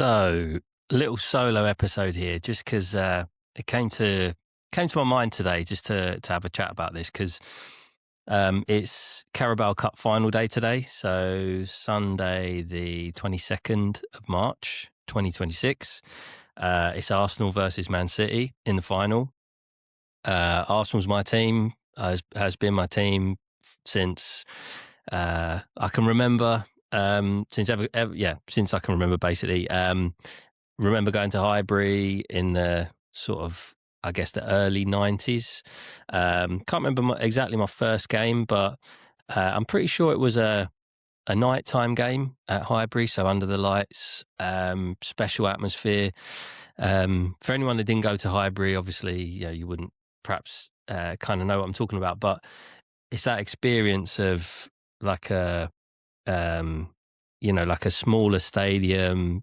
So, little solo episode here, just because it came to my mind today, just to have a chat about this, because it's Carabao Cup final day today. So Sunday, the 22nd of March, 2026. It's Arsenal versus Man City in the final. Arsenal's my team, has been my team since I can remember. Since I can remember, basically. Remember going to Highbury in the sort of, I guess, the early 90s. Can't remember exactly my first game, but I'm pretty sure it was a nighttime game at Highbury, so under the lights, special atmosphere. For anyone that didn't go to Highbury, obviously, you wouldn't perhaps kind of know what I'm talking about, but it's that experience of like like a smaller stadium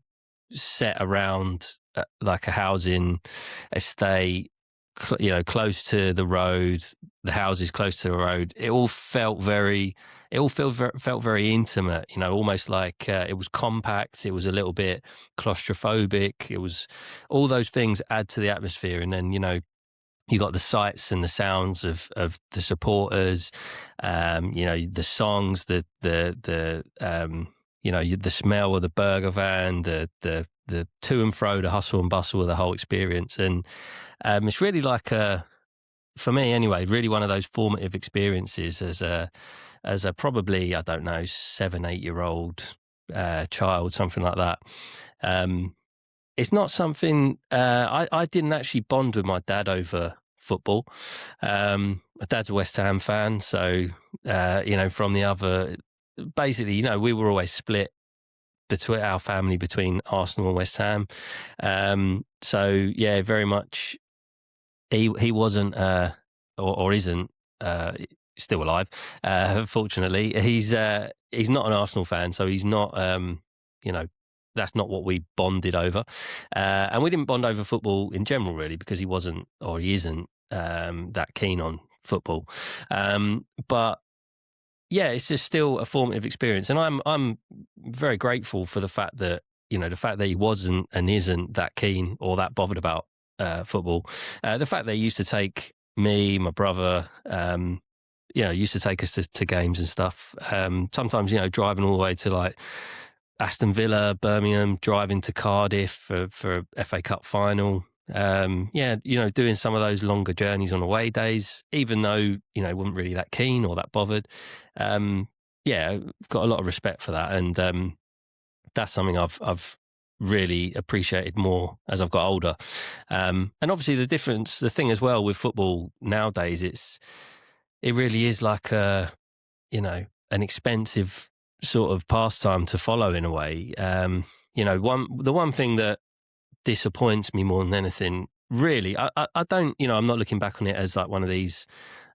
set around like a housing estate, close to the road, the houses close to the road. Felt very intimate, almost like it was compact. It was a little bit claustrophobic. It was all those things add to the atmosphere. And then, you got the sights and the sounds of the supporters, the songs, the smell of the burger van, the to and fro, the hustle and bustle of the whole experience. And it's really like for me anyway, really one of those formative experiences as a probably, I don't know, 7-8-year-old child, something like that. It's not something I didn't actually bond with my dad over football. My dad's a West Ham fan, so from the other, basically, we were always split between our family between Arsenal and West Ham. So yeah, very much. He wasn't or isn't still alive. Fortunately, he's not an Arsenal fan, so he's not. That's not what we bonded over. And we didn't bond over football in general, really, because he wasn't or he isn't that keen on football. But yeah, it's just still a formative experience. And I'm very grateful for the fact that, he wasn't and isn't that keen or that bothered about football. The fact that he used to take me, my brother, used to take us to games and stuff. Sometimes, driving all the way to like Aston Villa, Birmingham, driving to Cardiff for a FA Cup final. Doing some of those longer journeys on away days, even though, wasn't really that keen or that bothered. I've got a lot of respect for that. And that's something I've really appreciated more as I've got older. And obviously the thing as well with football nowadays, it really is like an expensive sort of pastime to follow in a way. The one thing that disappoints me more than anything, really, I don't, I'm not looking back on it as like one of these,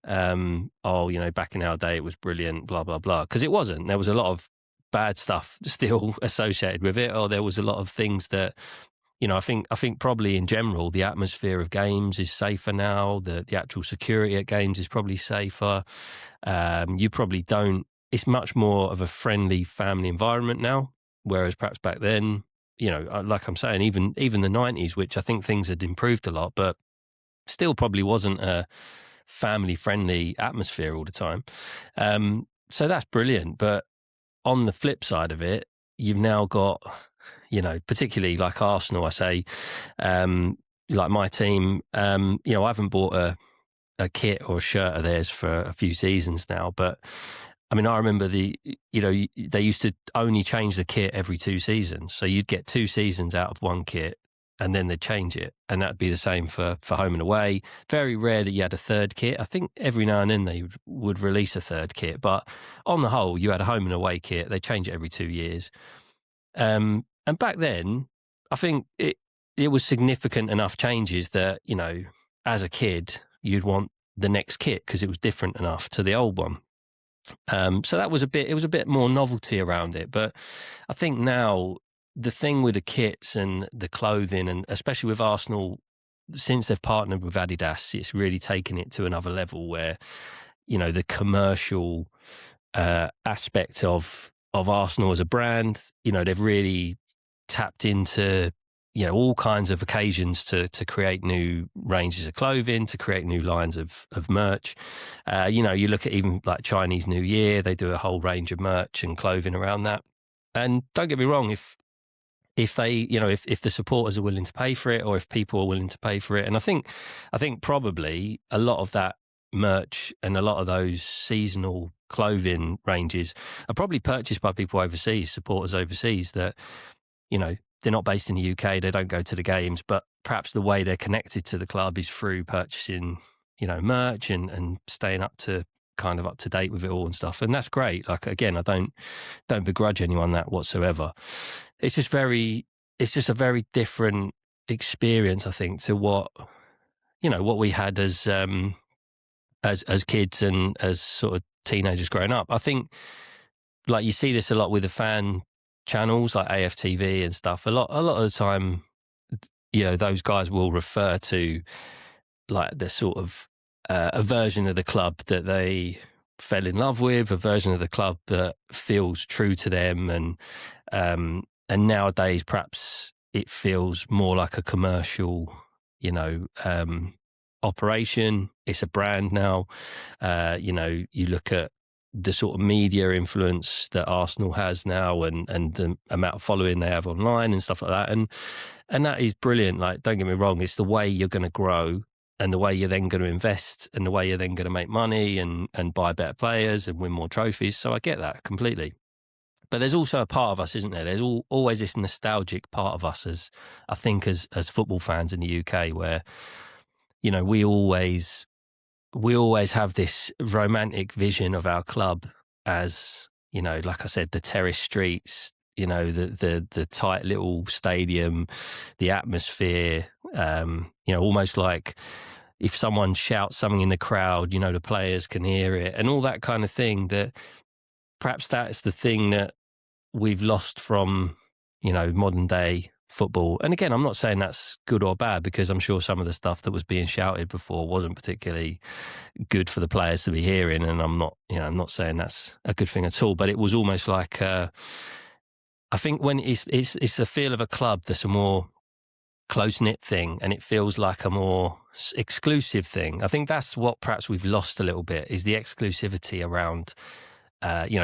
back in our day it was brilliant, blah, blah, blah, because it wasn't. There was a lot of bad stuff still associated with it, or there was a lot of things that, I think probably in general, the atmosphere of games is safer now. The actual security at games is probably safer. You probably don't, it's much more of a friendly family environment now, whereas perhaps back then, like I'm saying, even the 90s, which I think things had improved a lot, but still probably wasn't a family-friendly atmosphere all the time. So that's brilliant. But on the flip side of it, you've now got, particularly like Arsenal, I say, like my team, I haven't bought a kit or a shirt of theirs for a few seasons now, but I mean, I remember they used to only change the kit every 2 seasons. So you'd get 2 seasons out of one kit and then they'd change it. And that'd be the same for home and away. Very rare that you had a third kit. I think every now and then they would release a third kit. But on the whole, you had a home and away kit. They change it every 2 years. And back then, I think it was significant enough changes that, as a kid, you'd want the next kit because it was different enough to the old one. So it was a bit more novelty around it. But I think now the thing with the kits and the clothing, and especially with Arsenal, since they've partnered with Adidas, it's really taken it to another level where, the commercial aspect of Arsenal as a brand, they've really tapped into, all kinds of occasions to create new ranges of clothing, to create new lines of merch. You look at even like Chinese New Year, they do a whole range of merch and clothing around that. And don't get me wrong, if they, if the supporters are willing to pay for it, or if people are willing to pay for it, and I think probably a lot of that merch and a lot of those seasonal clothing ranges are probably purchased by people overseas, supporters overseas that, they're not based in the UK, they don't go to the games, but perhaps the way they're connected to the club is through purchasing, merch and staying up to date with it all and stuff. And that's great. Like, again, I don't begrudge anyone that whatsoever. It's just a very different experience, I think, to what we had as kids and as sort of teenagers growing up. I think, like, you see this a lot with the fan channels like AFTV and stuff. A lot of the time, those guys will refer to like the sort of a version of the club that they fell in love with, a version of the club that feels true to them, and nowadays perhaps it feels more like a commercial, operation. It's a brand now. You look at the sort of media influence that Arsenal has now, and the amount of following they have online and stuff like that, and that is brilliant. Like, don't get me wrong, it's the way you're going to grow, and the way you're then going to invest, and the way you're then going to make money and buy better players and win more trophies. So I get that completely. But there's also a part of us, isn't there? There's always this nostalgic part of us, as I think, as football fans in the UK, where, we always have this romantic vision of our club as, like I said, the terrace streets, the tight little stadium, the atmosphere, almost like if someone shouts something in the crowd, the players can hear it and all that kind of thing. That perhaps that's the thing that we've lost from, modern day football. And again, I'm not saying that's good or bad, because I'm sure some of the stuff that was being shouted before wasn't particularly good for the players to be hearing. And I'm not saying that's a good thing at all, but it was almost like, I think when it's the feel of a club that's a more close-knit thing, and it feels like a more exclusive thing. I think that's what perhaps we've lost a little bit, is the exclusivity around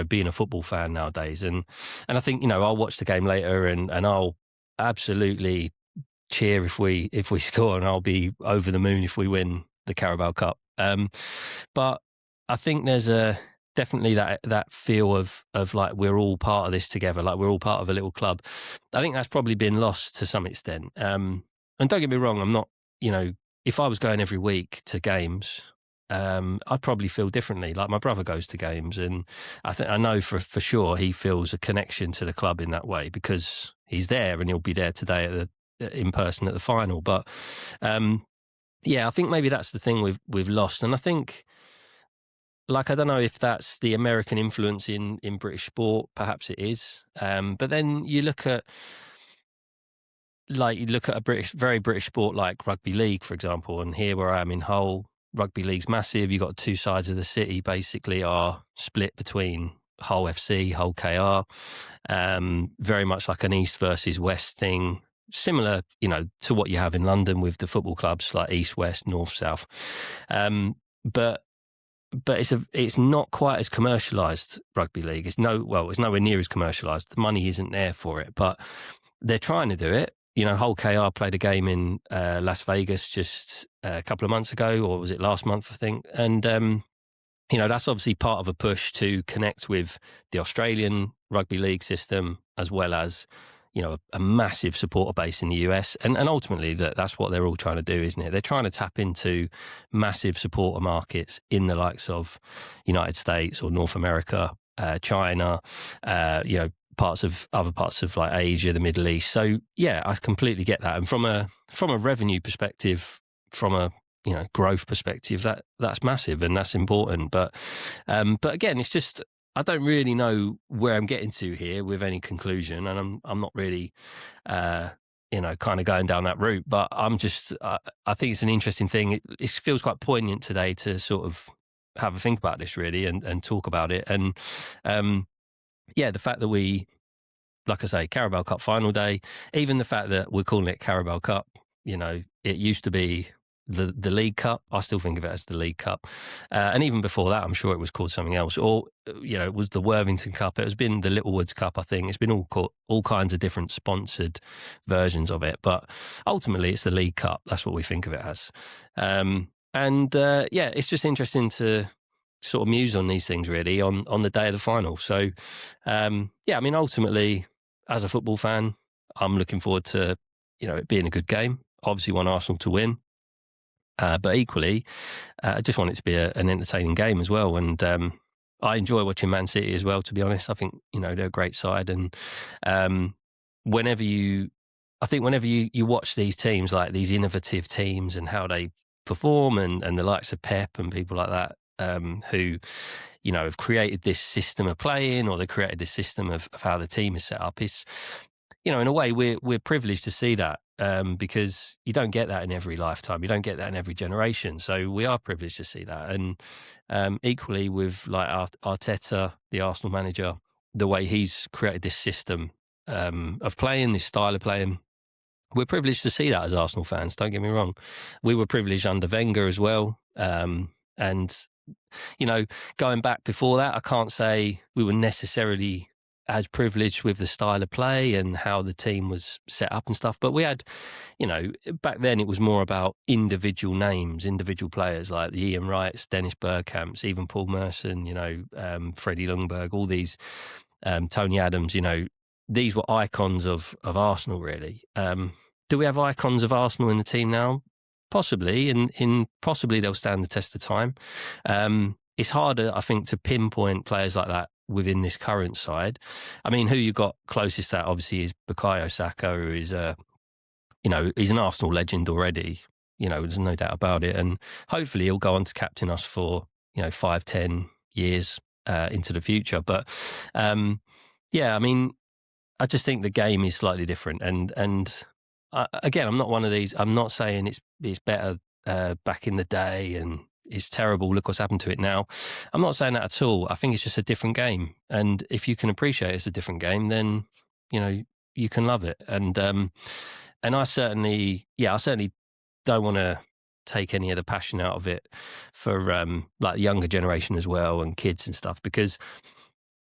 being a football fan nowadays. And I think, I'll watch the game later and I'll absolutely cheer if we score, and I'll be over the moon if we win the Carabao Cup. But I think there's definitely that feel of like we're all part of this together, like we're all part of a little club. I think that's probably been lost to some extent. And don't get me wrong, I'm not, if I was going every week to games, I'd probably feel differently. Like, my brother goes to games, and I know for sure he feels a connection to the club in that way, because he's there, and he'll be there today in person at the final. But I think maybe that's the thing we've lost. And I think, like, I don't know if that's the American influence in British sport. Perhaps it is. But then you look at a very British sport like rugby league, for example, and here where I am in Hull, rugby league's massive. You've got two sides of the city basically are split between Hull FC, Hull KR, very much like an East versus West thing, similar, to what you have in London with the football clubs like East, West, North, South. But it's not quite as commercialised, rugby league. It's nowhere near as commercialised. The money isn't there for it, but they're trying to do it. Hull KR played a game in Las Vegas just a couple of months ago, or was it last month, I think? And, that's obviously part of a push to connect with the Australian rugby league system, as well as, a massive supporter base in the US. And ultimately, that's what they're all trying to do, isn't it? They're trying to tap into massive supporter markets in the likes of United States or North America, China, other parts of like Asia, the Middle East. So yeah, I completely get that. And from a revenue perspective, from a growth perspective, that's massive and that's important. But again, it's just, I don't really know where I'm getting to here with any conclusion, and I'm not really kind of going down that route. But I'm just I think it's an interesting thing. It feels quite poignant today to sort of have a think about this really and talk about it. And the fact that we, like I say, Carabao Cup final day, even the fact that we're calling it Carabao Cup, it used to be the League Cup. I still think of it as the League Cup. And even before that, I'm sure it was called something else. Or, it was the Worthington Cup. It has been the Littlewoods Cup, I think. It's been all kinds of different sponsored versions of it. But ultimately, it's the League Cup. That's what we think of it as. It's just interesting to sort of muse on these things, really, on the day of the final. So, ultimately, as a football fan, I'm looking forward to, it being a good game. Obviously, want Arsenal to win. But equally, I just want it to be an entertaining game as well. And I enjoy watching Man City as well, to be honest. I think, they're a great side. And whenever you watch these teams, like these innovative teams and how they perform and the likes of Pep and people like that, who, have created this system of playing, or they created this system of how the team is set up, it's, in a way, we're privileged to see that, because you don't get that in every lifetime. You don't get that in every generation. So we are privileged to see that. And equally with like Arteta, the Arsenal manager, the way he's created this system of playing, this style of playing, we're privileged to see that as Arsenal fans. Don't get me wrong. We were privileged under Wenger as well. And, going back before that, I can't say we were necessarily as privileged with the style of play and how the team was set up and stuff. But we had, back then it was more about individual names, individual players like the Ian Wrights, Dennis Bergkamps, even Paul Merson, Freddie Ljungberg, all these, Tony Adams, these were icons of Arsenal, really. Do we have icons of Arsenal in the team now? Possibly, and possibly they'll stand the test of time. It's harder, I think, to pinpoint players like that within this current side. I mean, who you got closest to that, obviously, is Bukayo Saka, who is, he's an Arsenal legend already. There's no doubt about it. And hopefully he'll go on to captain us for, 5-10 years into the future. But, I just think the game is slightly different. And again, I'm not one of these. I'm not saying it's better back in the day and it's terrible. Look what's happened to it now. I'm not saying that at all. I think it's just a different game. And if you can appreciate it's a different game, then you can love it. And I certainly don't want to take any of the passion out of it for like the younger generation as well, and kids and stuff, because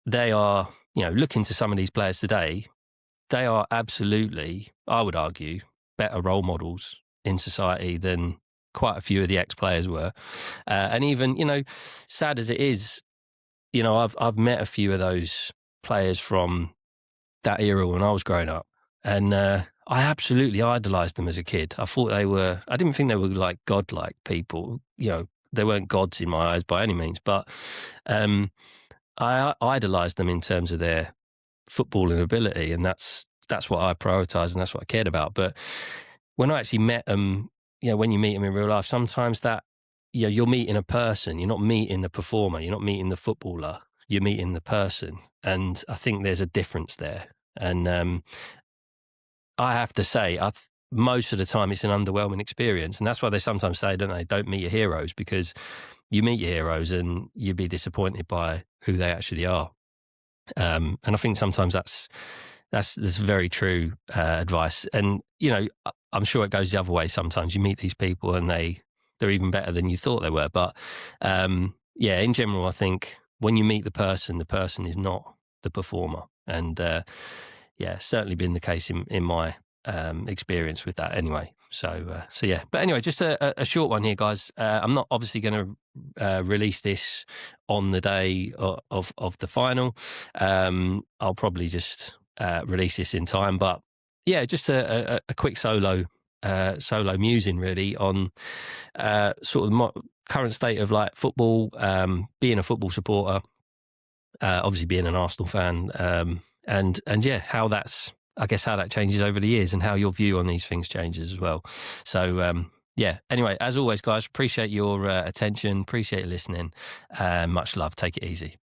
they are, looking to some of these players today, they are absolutely, I would argue, better role models in society than quite a few of the ex-players were. And even, sad as it is, I've met a few of those players from that era when I was growing up, and I absolutely idolized them as a kid. I didn't think they were like godlike people. They weren't gods in my eyes by any means, but I idolized them in terms of their footballing ability, and that's what I prioritized and that's what I cared about. But when I actually met them, when you meet them in real life, sometimes that, you're meeting a person, you're not meeting the performer, you're not meeting the footballer, you're meeting the person. And I think there's a difference there. And I have to say, most of the time it's an underwhelming experience. And that's why they sometimes say, don't they, don't meet your heroes, because you meet your heroes and you'd be disappointed by who they actually are. And I think sometimes that's very true advice. And, I'm sure it goes the other way. Sometimes you meet these people and they're even better than you thought they were. But in general, I think when you meet the person is not the performer. And certainly been the case in my experience with that anyway. So yeah. But anyway, just a short one here, guys. I'm not obviously going to release this on the day of the final. I'll probably just release this in time. But yeah, just a quick solo musing really on sort of the current state of like football, being a football supporter, obviously being an Arsenal fan, and how that changes over the years and how your view on these things changes as well. So anyway, as always, guys, appreciate your attention, appreciate you listening. Much love. Take it easy.